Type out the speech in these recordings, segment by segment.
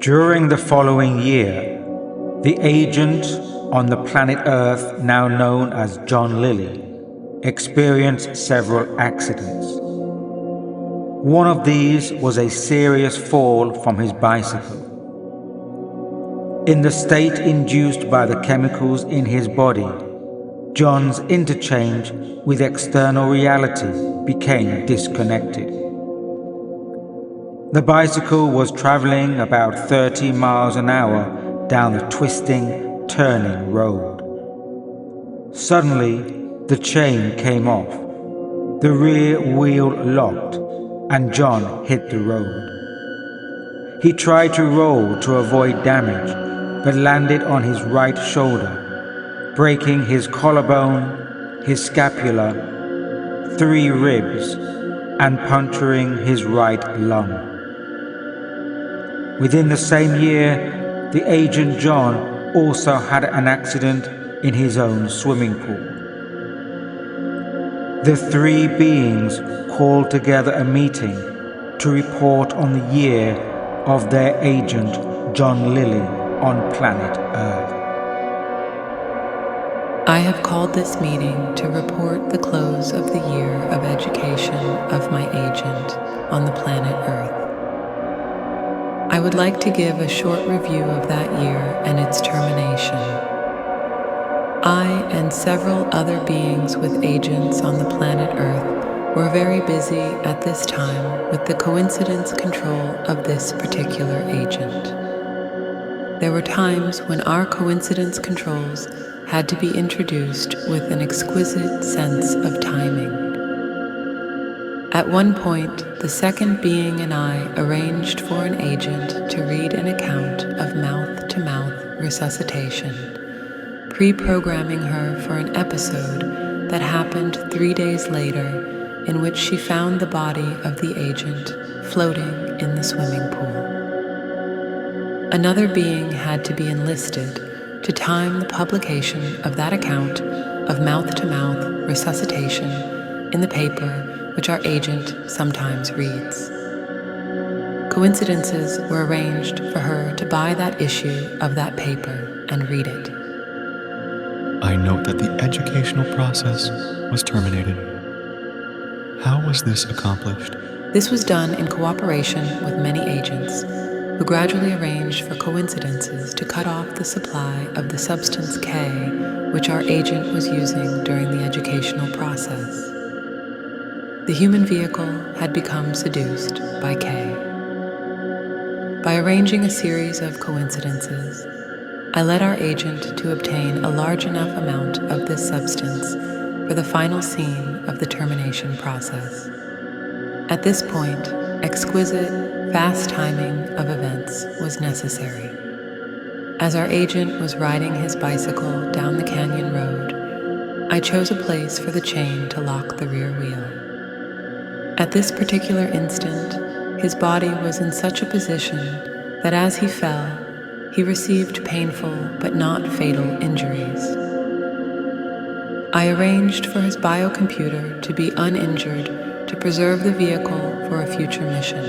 During the following year, the agent on the planet Earth, now known as John Lilly, experienced several accidents. One of these was a serious fall from his bicycle. In the state induced by the chemicals in his body, John's interchange with external reality became disconnected. The bicycle was traveling about 30 miles an hour down a twisting, turning road. Suddenly, the chain came off. The rear wheel locked, and John hit the road. He tried to roll to avoid damage, but landed on his right shoulder, breaking his collarbone, his scapula, 3 ribs, and puncturing his right lung. Within the same year, the agent John also had an accident in his own swimming pool. The 3 beings called together a meeting to report on the year of their agent John Lilly on planet Earth. I have called this meeting to report the close of the year of education of my agent on the planet Earth. I would like to give a short review of that year and its termination. I and several other beings with agents on the planet Earth were very busy at this time with the coincidence control of this particular agent. There were times when our coincidence controls had to be introduced with an exquisite sense of timing. At one point, the second being and I arranged for an agent to read an account of mouth-to-mouth resuscitation, pre-programming her for an episode that happened 3 days later, in which she found the body of the agent floating in the swimming pool. Another being had to be enlisted to time the publication of that account of mouth-to-mouth resuscitation in the paper which our agent sometimes reads. Coincidences were arranged for her to buy that issue of that paper and read it. I note that the educational process was terminated. How was this accomplished? This was done in cooperation with many agents who gradually arranged for coincidences to cut off the supply of the substance K, which our agent was using during the educational process. The human vehicle had become seduced by K. By arranging a series of coincidences, I led our agent to obtain a large enough amount of this substance for the final scene of the termination process. At this point, exquisite, fast timing of events was necessary. As our agent was riding his bicycle down the canyon road, I chose a place for the chain to lock the rear wheel. At this particular instant, his body was in such a position that as he fell, he received painful but not fatal injuries. I arranged for his biocomputer to be uninjured to preserve the vehicle for a future mission.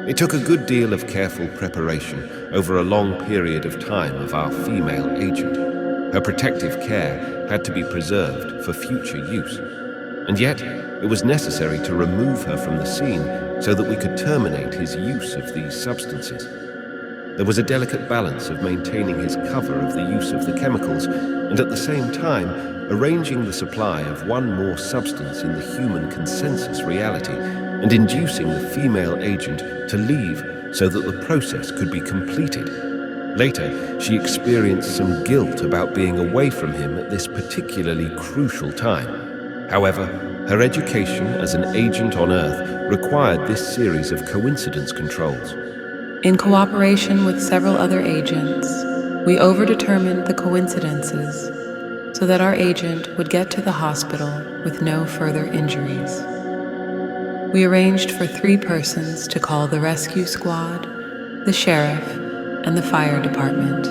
It took a good deal of careful preparation over a long period of time of our female agent. Her protective care had to be preserved for future use. And yet, it was necessary to remove her from the scene so that we could terminate his use of these substances. There was a delicate balance of maintaining his cover of the use of the chemicals and at the same time arranging the supply of one more substance in the human consensus reality and inducing the female agent to leave so that the process could be completed. Later, she experienced some guilt about being away from him at this particularly crucial time. However, her education as an agent on Earth required this series of coincidence controls. In cooperation with several other agents, we overdetermined the coincidences so that our agent would get to the hospital with no further injuries. We arranged for 3 persons to call the rescue squad, the sheriff, and the fire department.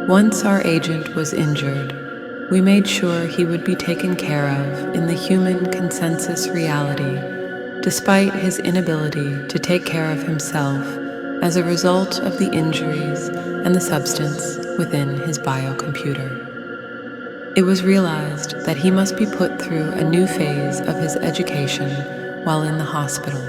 Once our agent was injured, we made sure he would be taken care of in the human consensus reality, despite his inability to take care of himself as a result of the injuries and the substance within his biocomputer. It was realized that he must be put through a new phase of his education while in the hospital.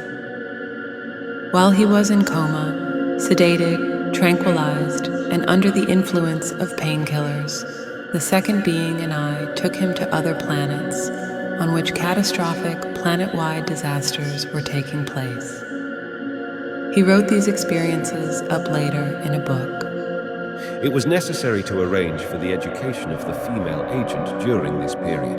While he was in coma, sedated, tranquilized, and under the influence of painkillers, the second being and I took him to other planets on which catastrophic planet-wide disasters were taking place. He wrote these experiences up later in a book. It was necessary to arrange for the education of the female agent during this period.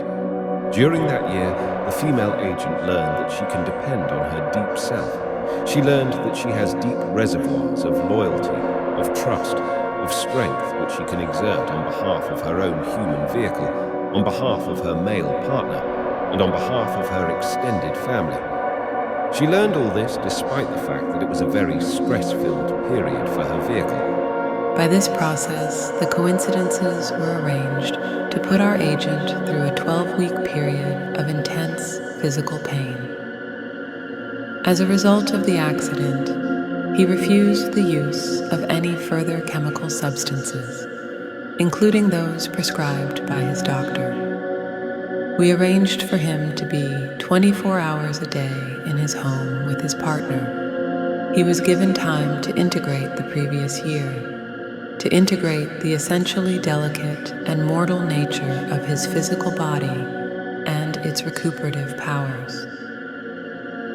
During that year, the female agent learned that she can depend on her deep self. She learned that she has deep reservoirs of loyalty, of trust, of strength which she can exert on behalf of her own human vehicle, on behalf of her male partner, and on behalf of her extended family. She learned all this despite the fact that it was a very stress-filled period for her vehicle. By this process, the coincidences were arranged to put our agent through a 12-week period of intense physical pain. As a result of the accident, he refused the use of any further chemical substances, including those prescribed by his doctor. We arranged for him to be 24 hours a day in his home with his partner. He was given time to integrate the previous year, to integrate the essentially delicate and mortal nature of his physical body and its recuperative powers.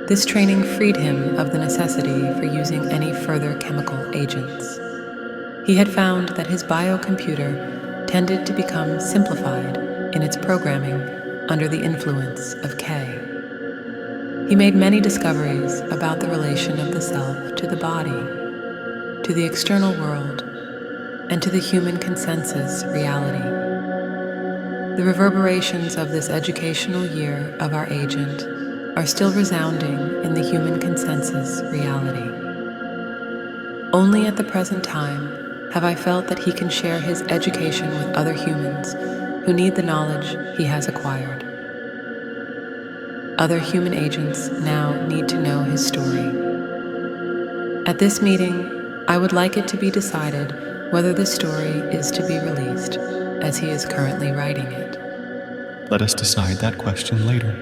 This training freed him of the necessity for using any further chemical agents. He had found that his biocomputer tended to become simplified in its programming under the influence of K. He made many discoveries about the relation of the self to the body, to the external world, and to the human consensus reality. The reverberations of this educational year of our agent are still resounding in the human consensus reality. Only at the present time have I felt that he can share his education with other humans who need the knowledge he has acquired. Other human agents now need to know his story. At this meeting, I would like it to be decided whether the story is to be released, as he is currently writing it. Let us decide that question later.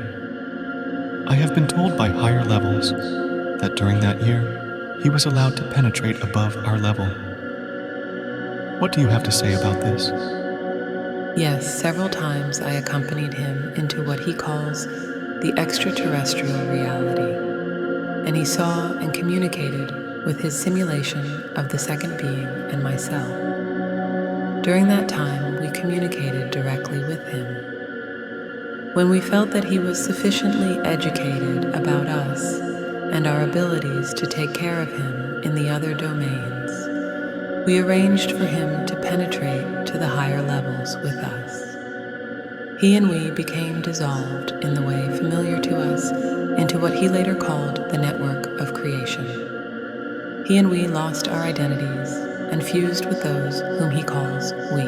I have been told by higher levels that during that year, he was allowed to penetrate above our level. What do you have to say about this? Yes, several times I accompanied him into what he calls the extraterrestrial reality, and he saw and communicated with his simulation of the second being and myself. During that time, we communicated directly with him. When we felt that he was sufficiently educated about us and our abilities to take care of him in the other domains, we arranged for him to penetrate to the higher levels with us. He and we became dissolved in the way familiar to us into what he later called the network of creation. He and we lost our identities and fused with those whom he calls we.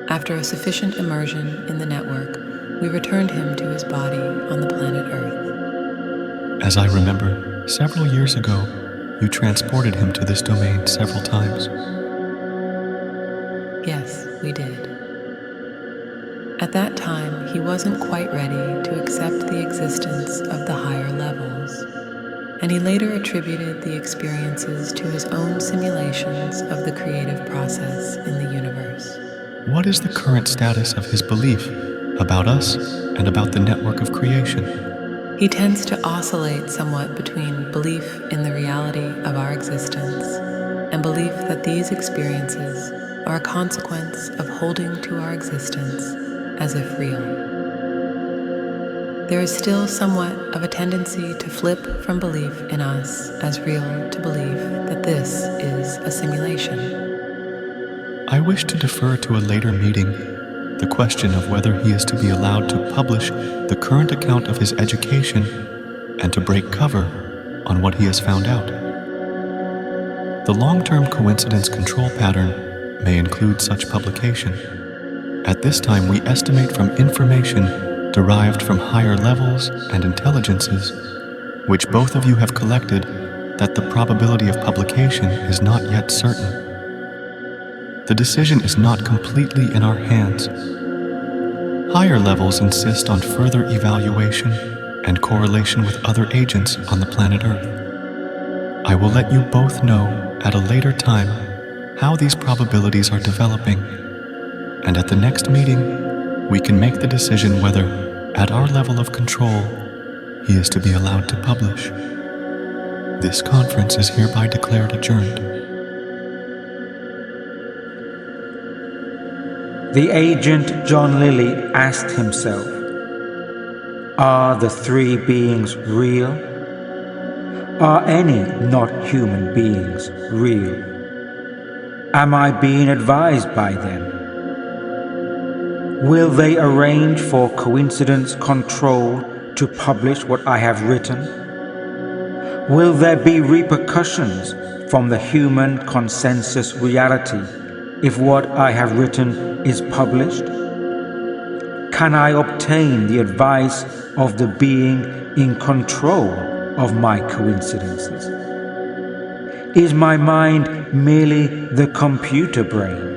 After a sufficient immersion in the network, we returned him to his body on the planet Earth. As I remember, several years ago, you transported him to this domain several times. Yes, we did. At that time, he wasn't quite ready to accept the existence of the higher levels, and he later attributed the experiences to his own simulations of the creative process in the universe. What is the current status of his belief about us and about the network of creation? He tends to oscillate somewhat between belief in the reality of our existence and belief that these experiences are a consequence of holding to our existence as if real. There is still somewhat of a tendency to flip from belief in us as real to belief that this is a simulation. I wish to defer to a later meeting the question of whether he is to be allowed to publish the current account of his education and to break cover on what he has found out. The long-term coincidence control pattern may include such publication. At this time, we estimate from information derived from higher levels and intelligences, which both of you have collected, that the probability of publication is not yet certain. The decision is not completely in our hands. Higher levels insist on further evaluation and correlation with other agents on the planet Earth. I will let you both know at a later time how these probabilities are developing, and at the next meeting, we can make the decision whether, at our level of control, he is to be allowed to publish. This conference is hereby declared adjourned. The agent John Lilly asked himself, are the three beings real? Are any not human beings real? Am I being advised by them? Will they arrange for coincidence control to publish what I have written? Will there be repercussions from the human consensus reality if what I have written is published? Can I obtain the advice of the being in control of my coincidences? Is my mind merely the computer brain?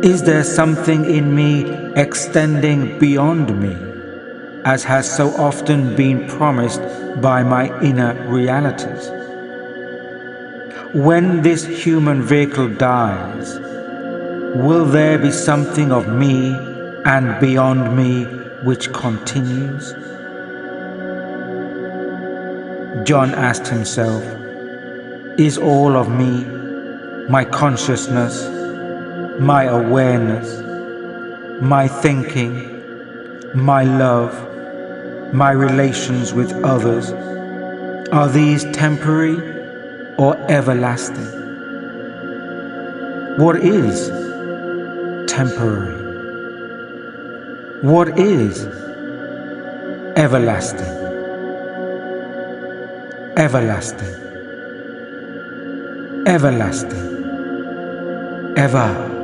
Is there something in me extending beyond me, as has so often been promised by my inner realities? When this human vehicle dies, will there be something of me and beyond me which continues? John asked himself, is all of me, my consciousness, my awareness, my thinking, my love, my relations with others, are these temporary or everlasting? What is temporary? What is everlasting? Everlasting. Everlasting. Everlasting.